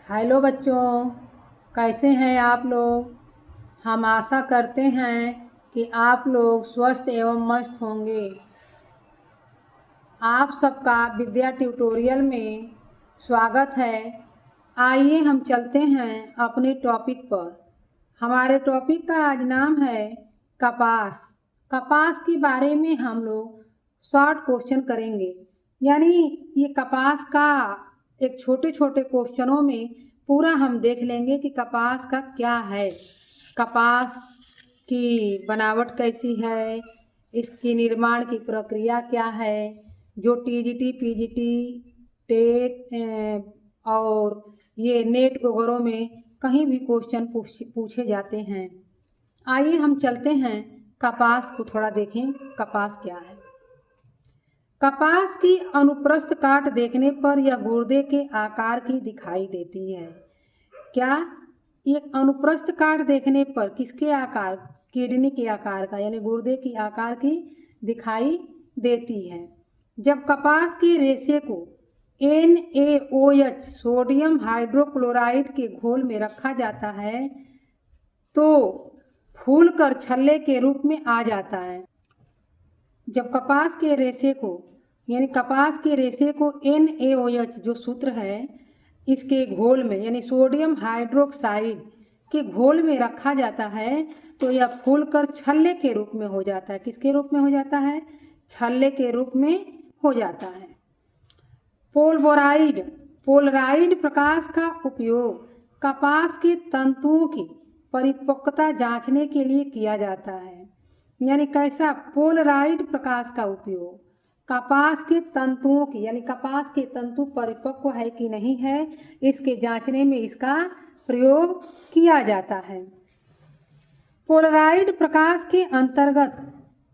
Hello बच्चों, कैसे हैं आप लोग। हम आशा करते हैं कि आप लोग स्वस्थ एवं मस्त होंगे। आप सबका विद्या ट्यूटोरियल में स्वागत है। आइए हम चलते हैं अपने टॉपिक पर। हमारे टॉपिक का आज नाम है कपास। कपास के बारे में हम लोग शॉर्ट क्वेश्चन करेंगे, यानी ये कपास का एक छोटे छोटे क्वेश्चनों में पूरा हम देख लेंगे कि कपास का क्या है, कपास की बनावट कैसी है, इसकी निर्माण की प्रक्रिया क्या है। जो टीजीटी, पीजीटी, टेट और ये नेट वगैरह में कहीं भी क्वेश्चन पूछे जाते हैं। आइए हम चलते हैं कपास को थोड़ा देखें, कपास क्या है। कपास की अनुप्रस्थ काट देखने पर यह गुर्दे के आकार की दिखाई देती है। क्या? एक अनुप्रस्थ काट देखने पर किसके आकार, किडनी के आकार का, यानी गुर्दे की आकार की दिखाई देती है। जब कपास के रेशे को NaOH सोडियम हाइड्रोक्लोराइड के घोल में रखा जाता है तो फूलकर छल्ले के रूप में आ जाता है। जब कपास के रेशे को, यानी कपास के रेशे को NaOH जो सूत्र है इसके घोल में, यानी सोडियम हाइड्रोक्साइड के घोल में रखा जाता है तो यह फूलकर छल्ले के रूप में हो जाता है। किसके रूप में हो जाता है? छल्ले के रूप में हो जाता है। पोलराइड प्रकाश का उपयोग कपास के तंतुओं की परिपक्वता जांचने के लिए किया जाता है। यानी कैसा? पोलराइड प्रकाश का उपयोग कपास के तंतुओं की, यानी कपास के तंतु परिपक्व है कि नहीं है, इसके जांचने में इसका प्रयोग किया जाता है। पोलराइड प्रकाश के अंतर्गत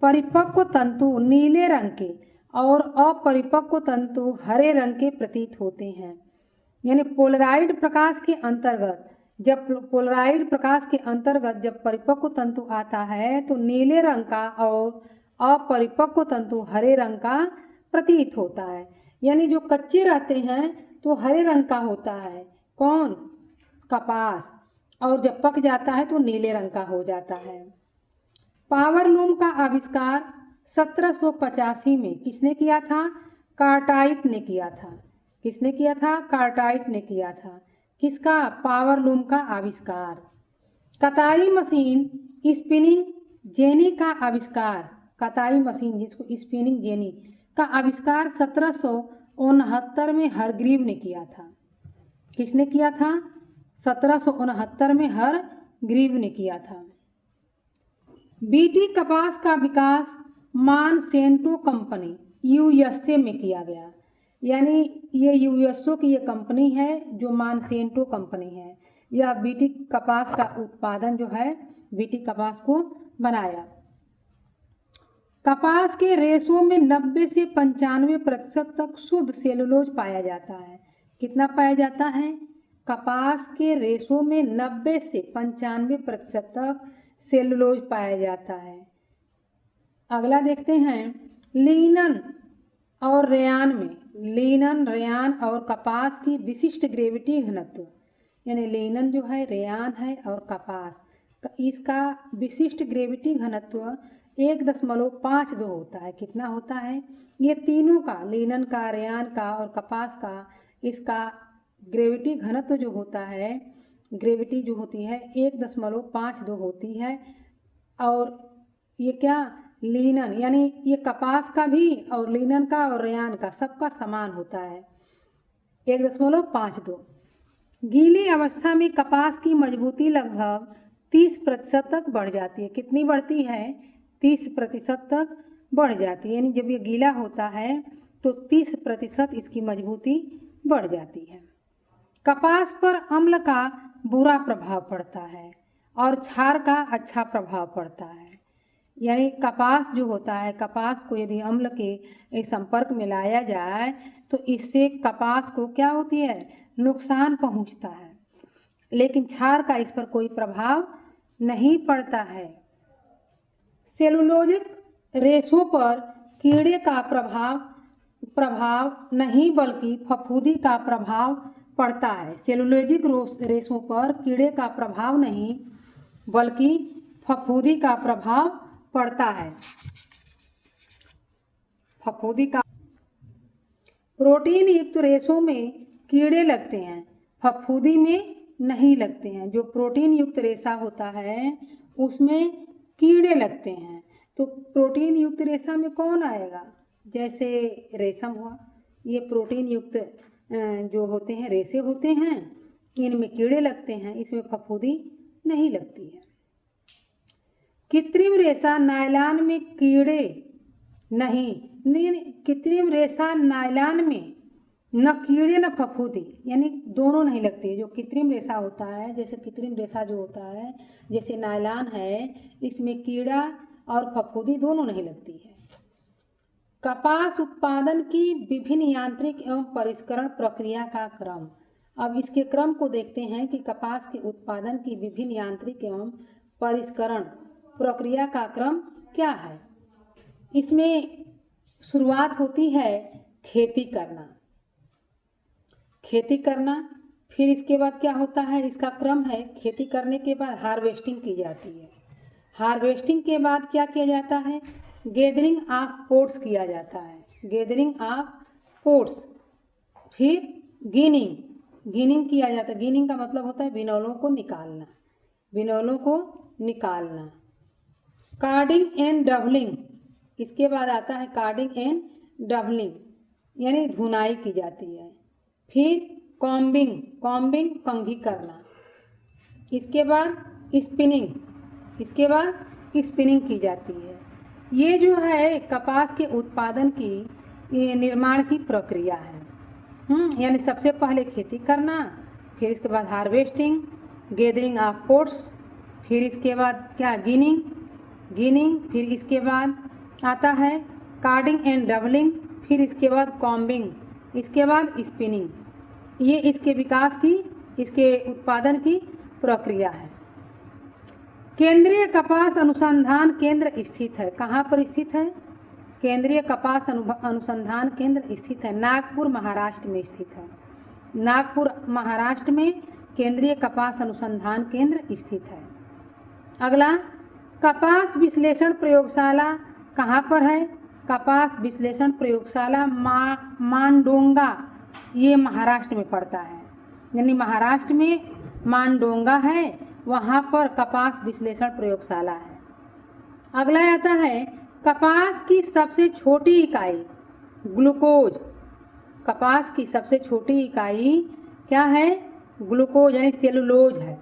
परिपक्व तंतु नीले रंग के और अपरिपक्व तंतु हरे रंग के प्रतीत होते हैं। यानी पोलराइड प्रकाश के अंतर्गत, जब पोलराइड प्रकाश के अंतर्गत जब परिपक्व तंतु आता है तो नीले रंग का और अपरिपक्व तंतु हरे रंग का प्रतीत होता है। यानी जो कच्चे रहते हैं तो हरे रंग का होता है, कौन? कपास, और जब पक जाता है तो नीले रंग का हो जाता है। पावरलूम का आविष्कार 1785 में किसने किया था? कार्टराइट ने किया था। किसने किया था? कार्टराइट ने किया था। किसका? पावरलूम का आविष्कार। कताई मशीन स्पिनिंग जेनी का आविष्कार, कताई मशीन जिसको स्पिनिंग जेनी का आविष्कार 1769 में हरग्रीव ने किया था। किसने किया था? 1769 में हरग्रीव ने किया था। बीटी कपास का विकास मानसेंटो कंपनी USA में किया गया। यानी ये यूएसओ की ये कंपनी है जो मानसेंटो कंपनी है। यह बीटी कपास का उत्पादन जो है, बीटी कपास को बनाया। कपास के रेशों में 90 से 95% तक शुद्ध सेलुलोज पाया जाता है। कितना पाया जाता है? कपास के रेशों में 90 से 95% तक सेलुलोज पाया जाता है। अगला देखते हैं लिनन और रेयान में, लिनन, रेयान और कपास की विशिष्ट ग्रेविटी घनत्व, यानी लिनन जो है, रेयान है और कपास, इसका विशिष्ट ग्रेविटी घनत्व 1.52 होता है। कितना होता है? ये तीनों का, लिनन का, रेयान का और कपास का, इसका ग्रेविटी घनत्व जो होता है, ग्रेविटी जो होती है 1.52 होती है। और ये क्या? लिनन, यानी ये कपास का भी और लिनन का और रेयान का सबका समान होता है, 1.52। गीली अवस्था में कपास की मजबूती लगभग 30% तक बढ़ जाती है। कितनी बढ़ती है? 30% तक बढ़ जाती है। यानी जब ये गीला होता है तो 30% इसकी मजबूती बढ़ जाती है। कपास पर अम्ल का बुरा प्रभाव पड़ता है और क्षार का अच्छा प्रभाव पड़ता है। यानी कपास जो होता है, कपास को यदि अम्ल के संपर्क में लाया जाए तो इससे कपास को क्या होती है? नुकसान पहुंचता है, लेकिन क्षार का इस पर कोई प्रभाव नहीं पड़ता है। सेलुलोजिक रेशों पर कीड़े का प्रभाव नहीं बल्कि फफूंदी का प्रभाव पड़ता है। सेलुलोजिक रेशों पर कीड़े का प्रभाव नहीं बल्कि फफूंदी का प्रभाव पड़ता है। फफूंदी का प्रोटीन युक्त रेशों में कीड़े लगते हैं, फफूंदी में नहीं लगते हैं। जो प्रोटीन युक्त रेशा होता है उसमें कीड़े लगते हैं। तो प्रोटीन युक्त रेशा में कौन आएगा? जैसे रेशम हुआ, ये प्रोटीन युक्त जो होते हैं रेशे होते हैं, इनमें कीड़े लगते हैं, इसमें फफूंदी नहीं लगती है। कृत्रिम रेशा नायलॉन में कीड़े नहीं, कृत्रिम रेशा नायलॉन में न कीड़े न फफूंदी, यानी दोनों नहीं लगती है। जो कृत्रिम रेशा होता है, जैसे कृत्रिम रेशा जो होता है जैसे नायलॉन है, इसमें कीड़ा और फफूंदी दोनों नहीं लगती है। कपास उत्पादन की विभिन्न यांत्रिक एवं परिष्करण प्रक्रिया का क्रम। अब इसके क्रम को देखते हैं कि कपास के उत्पादन की विभिन्न यांत्रिक एवं परिष्करण प्रक्रिया का क्रम क्या है। इसमें शुरुआत होती है खेती करना, फिर इसके बाद क्या होता है, इसका क्रम है खेती करने के बाद हार्वेस्टिंग की जाती है। हार्वेस्टिंग के बाद क्या किया जाता है, गैदरिंग ऑफ पोड्स किया जाता है, गैदरिंग ऑफ पोड्स। फिर गिनिंग किया जाता है। गिनिंग का मतलब होता है बिनौलों को निकालना। कार्डिंग एंड डबलिंग, इसके बाद आता है कार्डिंग एंड डबलिंग, यानी धुनाई की जाती है। फिर कॉम्बिंग कंघी करना। इसके बाद स्पिनिंग की जाती है। ये जो है कपास के उत्पादन की निर्माण की प्रक्रिया है। यानी सबसे पहले खेती करना, फिर इसके बाद हार्वेस्टिंग, गैदरिंग ऑफ पोड्स, फिर इसके बाद क्या गिनिंग, फिर इसके बाद आता है कार्डिंग एंड डबलिंग, फिर इसके बाद कॉम्बिंग, इसके बाद स्पिनिंग। ये इसके विकास की, इसके उत्पादन की प्रक्रिया है। केंद्रीय कपास अनुसंधान केंद्र स्थित है। कहाँ पर स्थित है? केंद्रीय कपास अनुसंधान केंद्र स्थित है नागपुर, महाराष्ट्र में स्थित है। नागपुर, महाराष्ट्र में केंद्रीय कपास अनुसंधान केंद्र स्थित है। अगला, कपास विश्लेषण प्रयोगशाला कहाँ पर है? कपास विश्लेषण प्रयोगशाला मांडोंगा, ये महाराष्ट्र में पड़ता है। यानी महाराष्ट्र में मांडोंगा है, वहाँ पर कपास विश्लेषण प्रयोगशाला है। अगला आता है कपास की सबसे छोटी इकाई ग्लूकोज। कपास की सबसे छोटी इकाई क्या है? ग्लूकोज, यानी सेलुलोज है।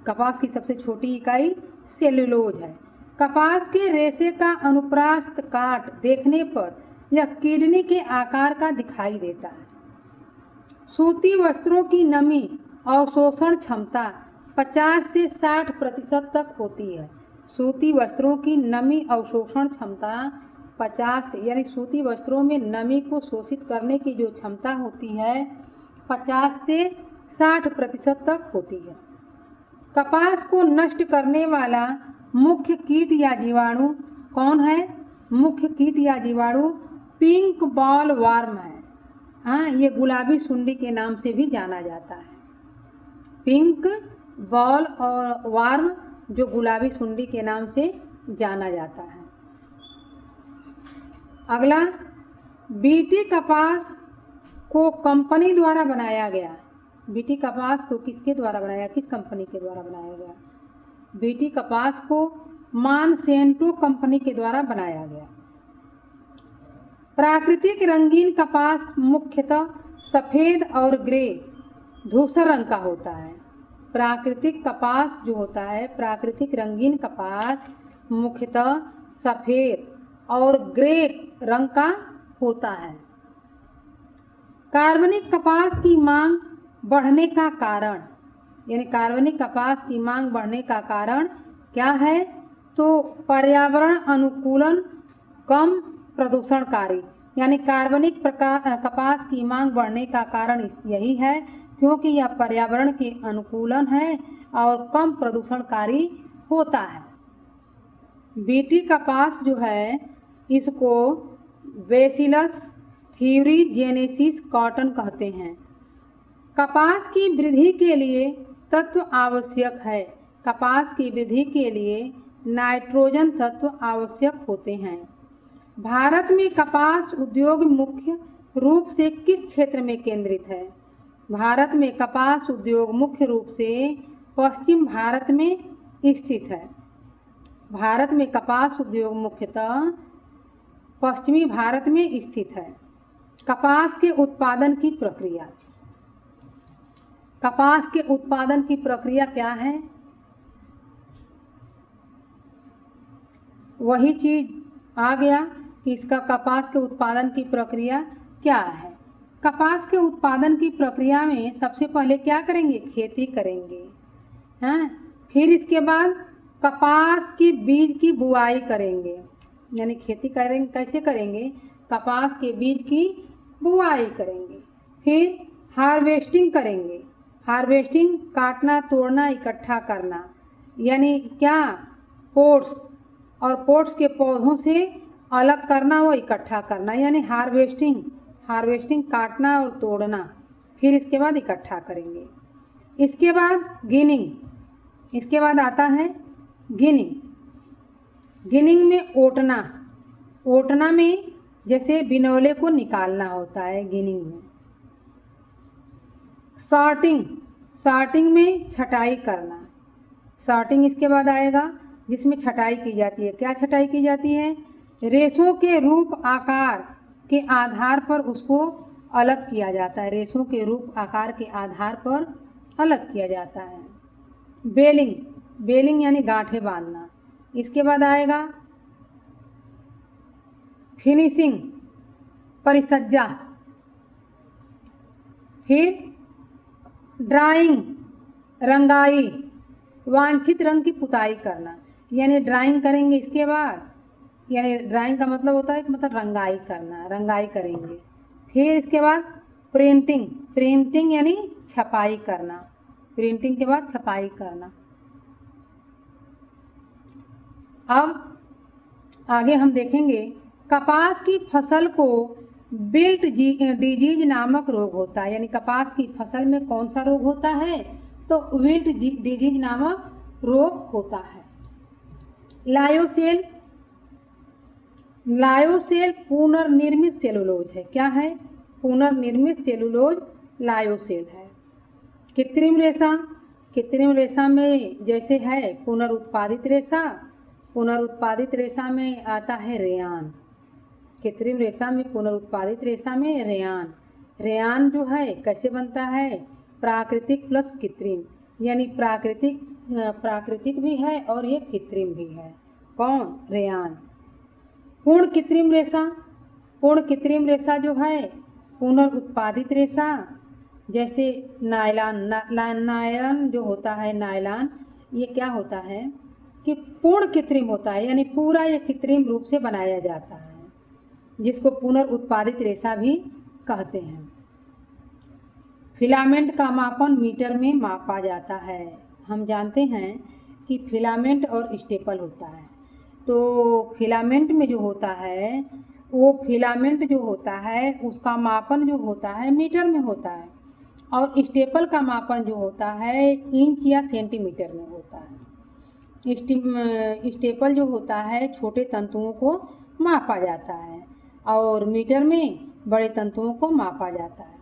कपास की सबसे छोटी इकाई सेलुलोज है। कपास के रेशे का अनुप्रास्थ काट देखने पर यह किडनी के आकार का दिखाई देता है। सूती वस्त्रों की नमी अवशोषण क्षमता 50 से 60% तक होती है। सूती वस्त्रों की नमी अवशोषण क्षमता 50, यानी सूती वस्त्रों में नमी को शोषित करने की जो क्षमता होती है 50 से 60% तक होती है। कपास को नष्ट करने वाला मुख्य कीट या जीवाणु कौन है? मुख्य कीट या जीवाणु पिंक बॉल वार्म है। हाँ, ये गुलाबी सुंडी के नाम से भी जाना जाता है। पिंक बॉल और वार्म जो गुलाबी सुंडी के नाम से जाना जाता है। अगला, बीटी कपास को कंपनी द्वारा बनाया गया। बीटी कपास को किसके द्वारा बनाया, किस कंपनी के द्वारा बनाया गया? बीटी कपास को मानसेंटो कंपनी के द्वारा बनाया गया। प्राकृतिक रंगीन कपास मुख्यतः सफ़ेद और ग्रे धूसर रंग का होता है। प्राकृतिक कपास जो होता है, प्राकृतिक रंगीन कपास मुख्यतः सफ़ेद और ग्रे रंग का होता है। कार्बनिक कपास की मांग बढ़ने का कारण, यानी कार्बनिक कपास की मांग बढ़ने का कारण क्या है? तो पर्यावरण अनुकूलन, कम प्रदूषणकारी। यानी कार्बनिक कपास की मांग बढ़ने का कारण यही है क्योंकि यह पर्यावरण के अनुकूलन है और कम प्रदूषणकारी होता है। बीटी कपास जो है इसको बेसिलस यूरिजेनेसिस कॉटन कहते हैं। कपास की वृद्धि के लिए तत्व आवश्यक है। कपास की वृद्धि के लिए नाइट्रोजन तत्व आवश्यक होते हैं। भारत में कपास उद्योग मुख्य रूप से किस क्षेत्र में केंद्रित है? भारत में कपास उद्योग मुख्य रूप से पश्चिम भारत में स्थित है। भारत में कपास उद्योग मुख्यतः पश्चिमी भारत में स्थित है। कपास के उत्पादन की प्रक्रिया। कपास के उत्पादन की प्रक्रिया क्या है? वही चीज आ गया कि इसका कपास के उत्पादन की प्रक्रिया क्या है। कपास के उत्पादन की प्रक्रिया में सबसे पहले क्या करेंगे? खेती करेंगे, हैं। फिर इसके बाद कपास की बीज की बुआई करेंगे, यानी खेती करेंगे। कैसे करेंगे? कपास के बीज की बुआई करेंगे। फिर हार्वेस्टिंग करेंगे। हार्वेस्टिंग काटना, तोड़ना, इकट्ठा करना, यानी क्या? पोट्स, और पोट्स के पौधों से अलग करना, वो इकट्ठा करना, यानी हार्वेस्टिंग। हार्वेस्टिंग काटना और तोड़ना, फिर इसके बाद इकट्ठा करेंगे। इसके बाद गिनिंग। इसके बाद आता है गिनिंग। गिनिंग में ओटना। ओटना में जैसे बिनौले को निकालना होता है गिनिंग में। सॉर्टिंग। सॉर्टिंग में छटाई करना। सॉर्टिंग इसके बाद आएगा जिसमें छटाई की जाती है। क्या छटाई की जाती है? रेशों के रूप आकार के आधार पर उसको अलग किया जाता है। रेशों के रूप आकार के आधार पर अलग किया जाता है। बेलिंग। बेलिंग यानी गांठें बांधना। इसके बाद आएगा फिनिशिंग, परिसज्जा। फिर ड्राइंग, रंगाई, वांछित रंग की पुताई करना, यानी ड्राइंग करेंगे। इसके बाद यानी ड्राइंग का मतलब होता है कि मतलब रंगाई करना, रंगाई करेंगे। फिर इसके बाद प्रिंटिंग। प्रिंटिंग यानी छपाई करना। प्रिंटिंग के बाद छपाई करना। अब आगे हम देखेंगे कपास की फसल को विल्ट डिजीज नामक रोग होता है। यानी कपास की फसल में कौन सा रोग होता है? तो विल्ट डिजीज नामक रोग होता है। लायोसेल। लायोसेल पुनर्निर्मित सेलुलोज है। क्या है? पुनर्निर्मित सेलुलोज लायोसेल है। कृत्रिम रेशा। कृत्रिम रेशा में जैसे है पुनरुत्पादित रेशा। पुनरुत्पादित रेशा में आता है रेयान। कृत्रिम रेशा में, पुनरुत्पादित रेशा में रेयान। रेयान जो है कैसे बनता है? प्राकृतिक प्लस कृत्रिम, यानी प्राकृतिक भी है और ये कृत्रिम भी है। कौन? रेयान। पूर्ण कृत्रिम रेशा। पूर्ण कृत्रिम रेशा जो है पुनरुत्पादित रेशा, जैसे नायलॉन। नायलॉन जो होता है, नायलॉन, ये क्या होता है कि पूर्ण कृत्रिम होता है, यानी पूरा ये कृत्रिम रूप से बनाया जाता है, जिसको पुनरुत्पादित रेशा भी कहते हैं। फिलामेंट का मापन मीटर में मापा जाता है। हम जानते हैं कि फिलामेंट और स्टेपल होता है। तो फिलामेंट में जो होता है, वो फिलामेंट जो होता है उसका मापन जो होता है मीटर में होता है, और स्टेपल का मापन जो होता है इंच या सेंटीमीटर में होता है। स्टेपल जो होता है छोटे तंतुओं को मापा जाता है, और मीटर में बड़े तंतुओं को मापा जाता है।